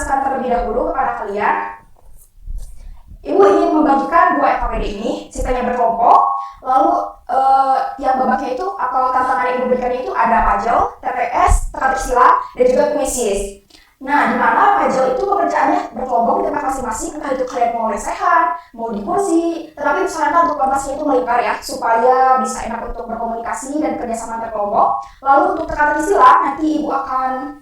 menjelaskan terlebih dahulu kepada kalian. Ibu ingin membagikan 2 FKPD ini, sistemnya berkelompok. Lalu yang babaknya itu atau tantangan yang ibu berikan itu ada puzzle, TTS, teka-teki sila, dan juga kuisis. Nah, di mana puzzle itu pekerjaannya berkelompok di tempat masing-masing, entah itu kalian mau lesehan, mau di kursi, tetapi disarankan untuk lokasinya itu melingkar ya, supaya bisa enak untuk berkomunikasi dan kerjasama berkelompok. Lalu untuk teka-teki sila, nanti ibu akan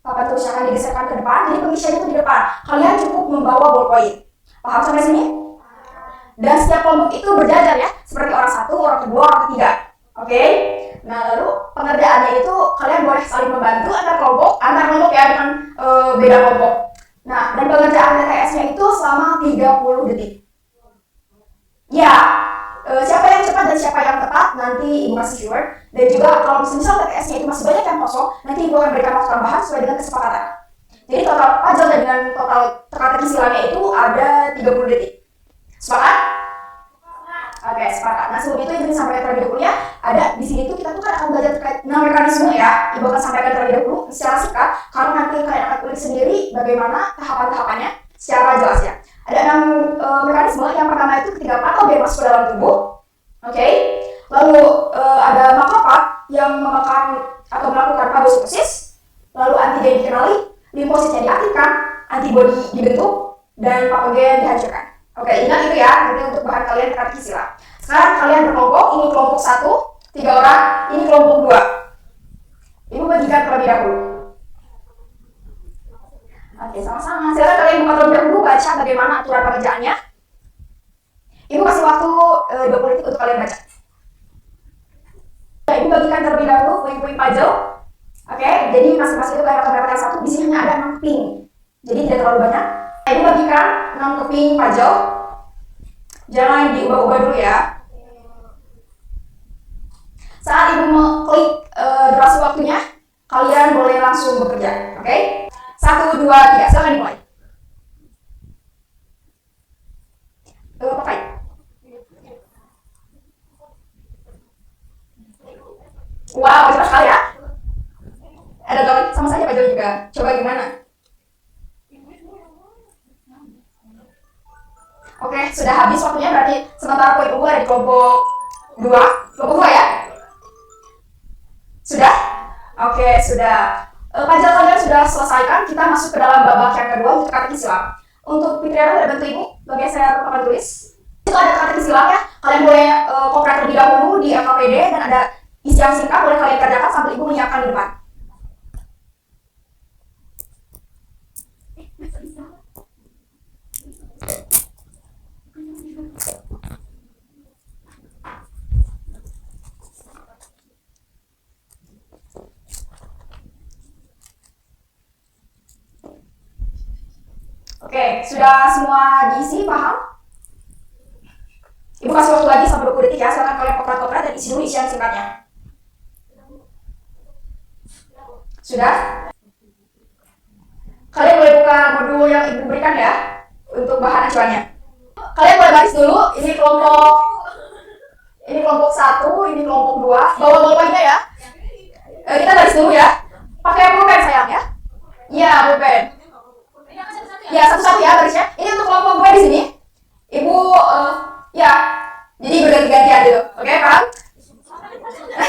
papan tulis akan digeserkan ke depan, jadi pengisiannya itu di depan. Kalian cukup membawa ballpoint. Paham sampai sini? Dan setiap kelompok itu berjajar ya, seperti orang satu, orang kedua, orang ketiga. Oke? Nah, lalu pengerjaannya itu kalian boleh saling membantu antar kelompok ya, dengan beda kelompok. Nah, dan pengerjaan TTS-nya itu selama 30 detik. Ya, siapa yang cepat dan siapa yang tepat nanti ibu kasih keyword. Dan juga kalau misal TTS-nya itu masih banyak yang kosong, nanti ibu akan berikan waktu tambahan sesuai dengan kesepakatan. Jadi total puzzle dan dengan total teka-teki silanya itu ada 30 detik. Sepakat? Oke, sepakat. Nah, sebelum itu ibu sampaikan terlebih dahulu ya. Ada di sini tuh kita tuh kan akan belajar terkait 6 mekanisme ya. Ibu akan sampaikan terlebih dahulu secara singkat karena nanti kalian akan kulik sendiri bagaimana tahapan-tahapannya secara jelas ya. Ada 6 mekanisme. Yang pertama itu ketika patogen masuk ke dalam tubuh. Oke. Lalu ada makrofag yang memakan atau melakukan fagositosis. Lalu antigen dikenali, limfositnya diaktifkan, antibodi dibentuk, dan patogen dihancurkan. Oke, ingat itu ya, nanti untuk bahan kalian teka-teki sila. Sekarang kalian berkelompok, ini kelompok 1, 3 orang, ini kelompok 2. Ibu bagikan terlebih dahulu. Oke, sama-sama. Silakan kalian buka terlebih dahulu, baca bagaimana aturan pengerjaannya. Ibu kasih waktu 20 detik untuk kalian baca. Ibu bagikan terlebih dahulu puing-puing puzzle. Oke, jadi masing-masing itu kalian akan mendapatkan satu. Di sini hanya ada 6 ping, jadi tidak terlalu banyak. Ibu bagikan 6 keping puzzle. Jangan diubah-ubah dulu ya. Saat ibu mengklik durasi waktunya, kalian boleh langsung bekerja. Oke? 1, 2, 3, silakan dimulai. Pakai. Wow, cepat sekali ya. Ada gambar sama saja puzzle juga. Coba gimana? Oke, sudah habis waktunya, berarti sementara poin unggul ada di kelompok 2. Kelompok 2 ya? Sudah? Oke, sudah. Puzzle kalian sudah selesaikan, kita masuk ke dalam babak yang kedua untuk teka-teki sila. Untuk Fitriana dan bantu ibu, bergeser papan tulis. Itu ada teka-teki sila ya, kalian boleh kopret terlebih dahulu di FKPD dan ada isi yang singkat, boleh kalian kerjakan sambil ibu menyiapkan di depan. Oke, sudah semua diisi, paham? Ibu kasih waktu lagi sampai 20 detik ya, silakan kalian kopret-kopret dan isi dulu isian singkatnya. Sudah? Kalian boleh buka modul yang ibu berikan ya, untuk bahan acuannya. Kalian boleh baris dulu, ini kelompok 1, ini kelompok 2, bawa ballpointnya ya. Kita baris dulu ya, pakai pulpen sayang ya. Iya, pulpen. Ya, satu-satu ya barisnya. Ini untuk kelompok gue di sini. Ibu, ya, jadi berganti-gantian gitu. Oke, paham?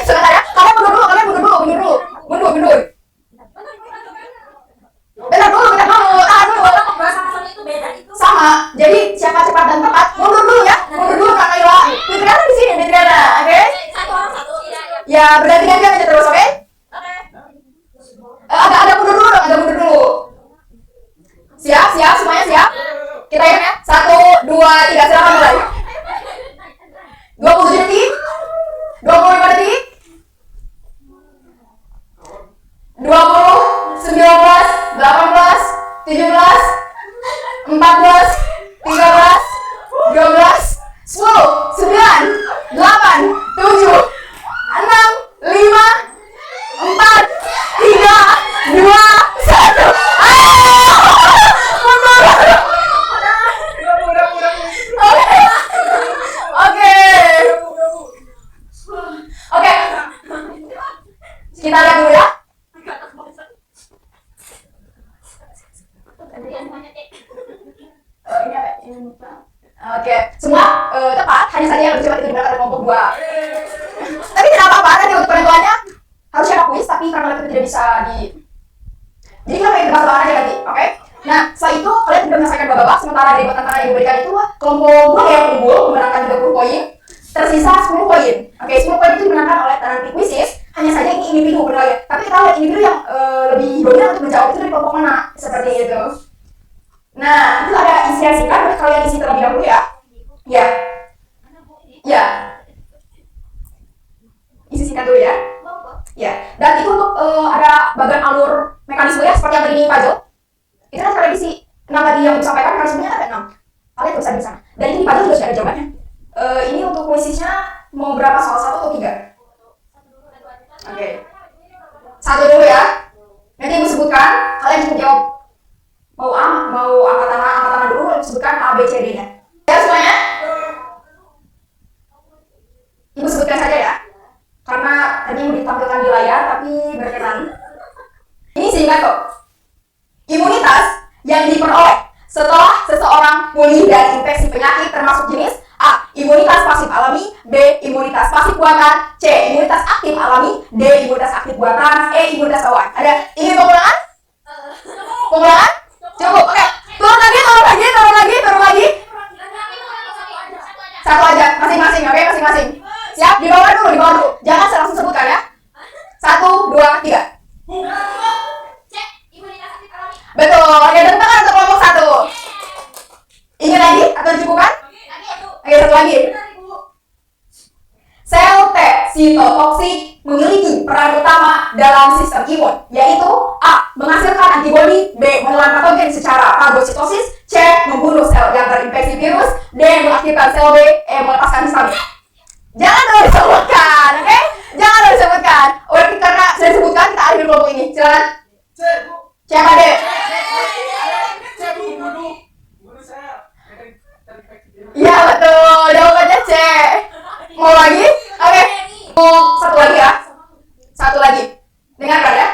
Silakan ya. Kalian mundur dulu. Mundur. Bentar dulu. Tahan dulu. Sama. Jadi siapa cepat dan tepat, mundur dulu ya. Mundur dulu Kak Naila. Fitriana di sini, Fitriana. Oke? Ya, berganti-gantian aja terus, oke? Agak mundur dulu dong, agak mundur dulu. Siap, semuanya siap? Kita hitung ya, 1, 2, 3, silakan mulai. 27 detik, 25 detik. satu tangan aja nanti, oke? Nah, setelah itu kalian sudah menyelesaikan babak, sementara dari buat tantangan yang diberikan itu kelompok 2 yang unggul memenangkan 30 poin, tersisa 10 poin. Oke, 10 poin itu dimenangkan oleh Tanantik Quizzes. Hanya saja ini individu benar ya. Tapi kita lihat individu yang lebih dominan untuk menjawab itu dari kelompok mana, seperti itu. Nah, itu ada isian singkat, boleh kalian isi terlebih dahulu ya. Ya. Ya. Isi singkat dulu ya. Ya. Dan itu untuk ada bagian alur mekanisme ya, seperti yang tadi di puzzle. Itu kan kalian isi 6 tadi yang disampaikan, mekanismenya ada 6. Kalian tulis di sana. Dan ini di puzzle juga sudah ada jawabannya. Ini untuk kuisisnya mau berapa soal 1 atau 3? Oke. 1 dulu ya. Nanti ibu sebutkan, kalian cukup jawab. Mau A, mau angkat tangan dulu, sebutkan A, B, C, D-nya. Ya semuanya? Ibu sebutkan saja ya. Karena tadi mau ditampilkan di layar, tapi berkenan. Ini singkat kok. Imunitas yang diperoleh setelah seseorang pulih dari infeksi penyakit termasuk jenis A. Imunitas pasif alami, B. Imunitas pasif buatan, C. Imunitas aktif alami, D. Imunitas aktif buatan, E. Imunitas bawaan. Ada ingin pengulangan? Pengulangan? Cukup, oke. Turun lagi. Satu aja, masing-masing, oke, masing-masing. Siap, di bawah dulu. Jangan langsung sebutkan ya. 1, 2, 3. Betul, oke, tepuk tangan untuk kelompok 1. Ingin lagi atau cukupkan? Oke, satu lagi. Sel T sitotoksik memiliki peran utama dalam sistem imun, yaitu A. Menghasilkan antibodi, B. Menelan patogen secara fagositosis, C. Membunuh sel yang terinfeksi virus, D. Mengaktifkan sel B, E. Melepaskan histamin. Jangan dulu disebutkan, oke? Jangan dulu disebutkan. Karena sudah disebutkan, kita alih dulu kelompok ini. Silakan. Siapa D? Iya betul, jawabannya C. Mau lagi? Oke. Satu lagi. Dengarkan ya.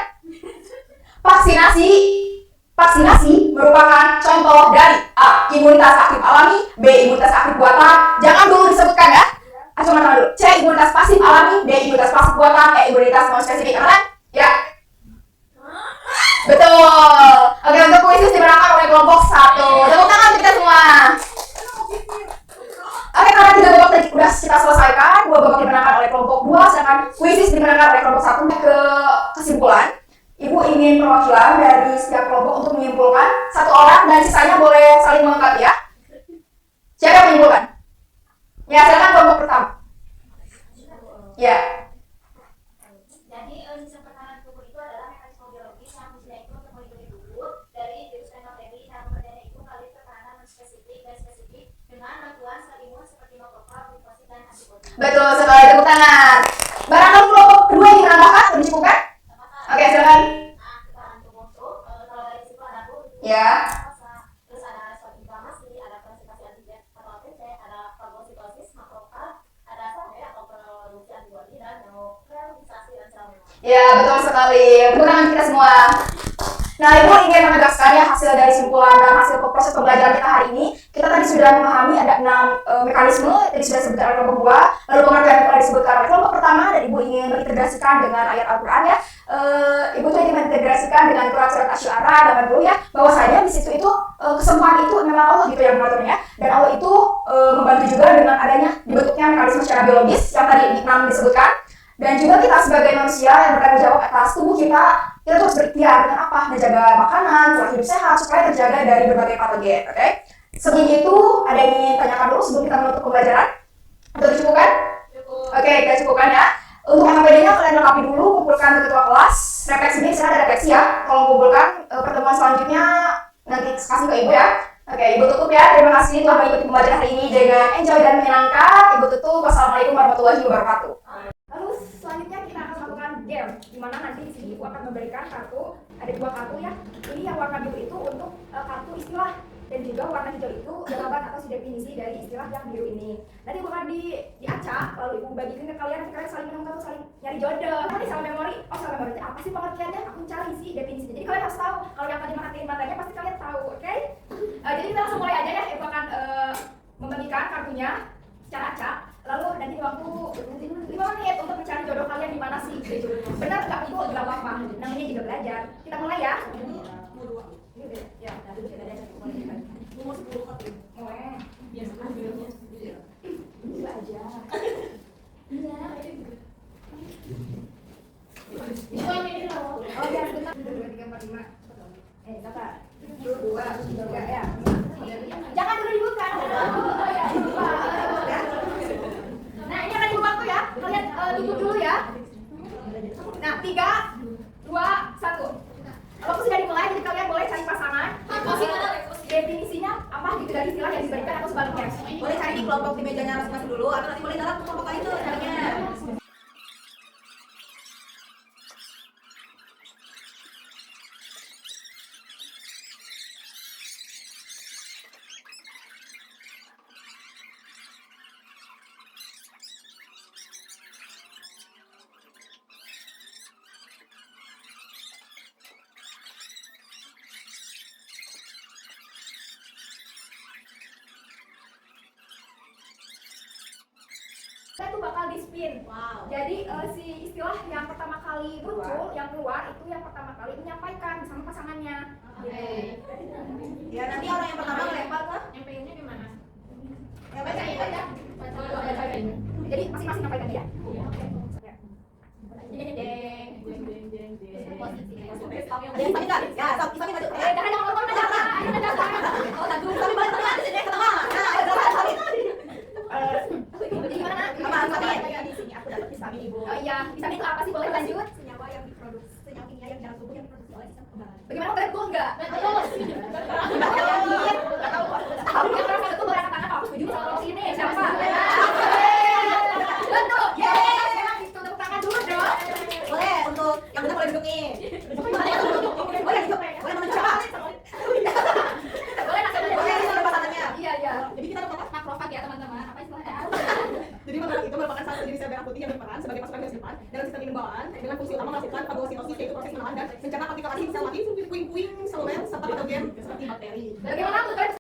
Vaksinasi merupakan contoh dari A. Imunitas aktif alami, B. Imunitas aktif buatan. Jangan dulu disebutkan ya. Cuma dulu. C. Imunitas pasif alami, D. Imunitas pasif buatan, E. Imunitas non spesifik. Kan? Ya. Betul. Oke, untuk kuisis dimenangkan oleh kelompok 1. Tepuk tangan untuk kita semua. Oke, karena 3 babak tadi udah kita selesaikan, 2 babak dimenangkan oleh kelompok 2, sedangkan kuisis dimenangkan oleh kelompok 1. Ke kesimpulan, Ibu ingin perwakilan dari setiap kelompok untuk menyimpulkan 1 orang dan sisanya boleh saling melengkapi ya. Siapa yang menyimpulkan? Ya, silakan kelompok pertama. Ya. Jadi sistem pertahanan tubuh itu adalah mekanisme biologis yang fungsinya itu untuk melindungi tubuh dari virus dan bakteri. Cara kerjanya itu melalui pertahanan non-spesifik dan spesifik dengan bantuan sel imun seperti makrofag, limfosit, dan antibodi. Betul sekali, tepuk tangan. Barangkali kelompok kedua yang menambahkan atau dicukupkan? Oke, silakan. Nah, pertahanan tubuh itu kalau dari situ ada Bu. Ya. Terus ada respon inflamasi, ada konsentrasi antigen atau ATC, ada fagositosis, makrofag, ada sampai atau produksi antibodi dan neutralisasi dan sel memori. Ya, betul sekali. Tepuk tangan kita semua. Nah, Ibu ingin menegaskan ya hasil dari simpulan dan hasil proses pembelajaran kita hari ini. Kita tadi sudah memahami ada 6 mekanisme, tadi sudah disebutkan oleh kelompok 2, lalu pengertian yang telah disebutkan oleh kelompok pertama, dan Ibu ingin mengintegrasikan dengan ayat Al-Quran ya. Ibu tuh ingin mengintegrasikan dengan surat Asy-Syu'ara dan dulu ya, bahwasanya di situ itu kesembuhan itu memang Allah gitu yang mengaturnya, dan Allah itu membantu juga dengan adanya dibentuknya mekanisme secara biologis yang tadi 6 disebutkan. Dan juga kita sebagai manusia yang bertanggung jawab atas tubuh kita terus berikhtiar dengan apa? Menjaga makanan, pola hidup sehat supaya terjaga dari berbagai patogen. Oke? Sebelum itu ada yang ingin tanyakan dulu sebelum kita menutup pembelajaran? Atau dicukupkan? Cukup. Oke, kita cukupkan ya. Untuk NKPD-nya kalian lengkapi dulu, kumpulkan ke ketua kelas. Refleksinya di sana ada refleksi ya. Kalau kumpulkan pertemuan selanjutnya nanti kasih ke Ibu ya. Oke, Ibu tutup ya. Terima kasih telah mengikuti pembelajaran hari ini dengan enjoy dan menyenangkan. Ibu tutup. Wassalamualaikum warahmatullahi wabarakatuh. Lalu selanjutnya kita akan melakukan game, di mana nanti di sini Ibu akan memberikan kartu, ada 2 kartu ya. Ini yang warna biru itu untuk kartu istilah, dan juga warna hijau itu jawaban atau definisi dari istilah yang biru ini. Nanti Ibu akan diacak, lalu Ibu bagikan ke kalian, nanti kalian saling menemukan atau saling nyari jodoh. Nanti sel memori, sel memori itu apa sih pengertiannya? Aku cari sih definisinya. Jadi kalian harus tahu. Kalau yang tadi merhatiin matanya pasti kalian tahu, oke? Jadi kita langsung mulai aja ya. Ibu akan membagikan kartunya secara acak. Lalu nanti waktu 5 menit untuk mencari jodoh kalian di mana sih? Benar nggak? Itu nggak apa-apa. Namanya juga belajar. Kita mulai ya. Kakak. Dulu 2, 3 ya. Jangan dulu dibuka. Oh ya, lupa. Nah, ini akan dibuka waktu ya. Kalian tutup dulu ya. Nah, 3, 2, 1. Kalau sudah dimulai, jadi kalian boleh cari pasangan. Definisinya apa gitu dari istilah yang diberikan atau sebaliknya. Boleh cari di kelompok di mejanya masing-masing dulu atau nanti boleh dalam kelompok lain tuh caranya. Kita tuh bakal di spin. Wow. Jadi si istilah yang pertama kali muncul, yang keluar itu yang pertama kali menyampaikan sama pasangannya. Ya nanti orang yang pertama ngelempar ke Yang pengennya di mana? yang bacain aja. Jadi masing-masing nyampaikan dia. Ada yang sambil kan? Ya, sambil maju. Jangan ngomong aja. Oh, satu. Sambil balik tengah di sini ke tengah. Nah, ada sambil. Jadi gimana? Apa sambil? Di sini aku dapat vitamin ibu. Oh iya, vitamin itu apa sih? Boleh lanjut? Senyawa yang diproduksi, senyawa kimia yang di dalam tubuh yang diproduksi oleh sistem kekebalan. Bagaimana betul enggak? Betul. Tahu yang orang itu berangkat tangan aku setuju sama sini. Siapa? Betul. Yeay. Tepuk tangan dulu dong. Boleh untuk yang benar boleh duduk nih. Mana yang duduk? Boleh duduk. Boleh menuju siapa? Boleh langsung aja. Boleh ini ada pasangannya. Iya, iya. Jadi kita dapat Makrofag ya teman-teman. Apa istilahnya? Jadi makanan itu merupakan satu jenis sel darah putih yang berperan sebagai pasukan garis depan dalam sistem imun bawaan dengan fungsi utama melakukan fagositosis yaitu proses menahan dan mencegah aplikasi sel mati, puing-puing seluler serta patogen seperti bakteri. Bagaimana menurut kalian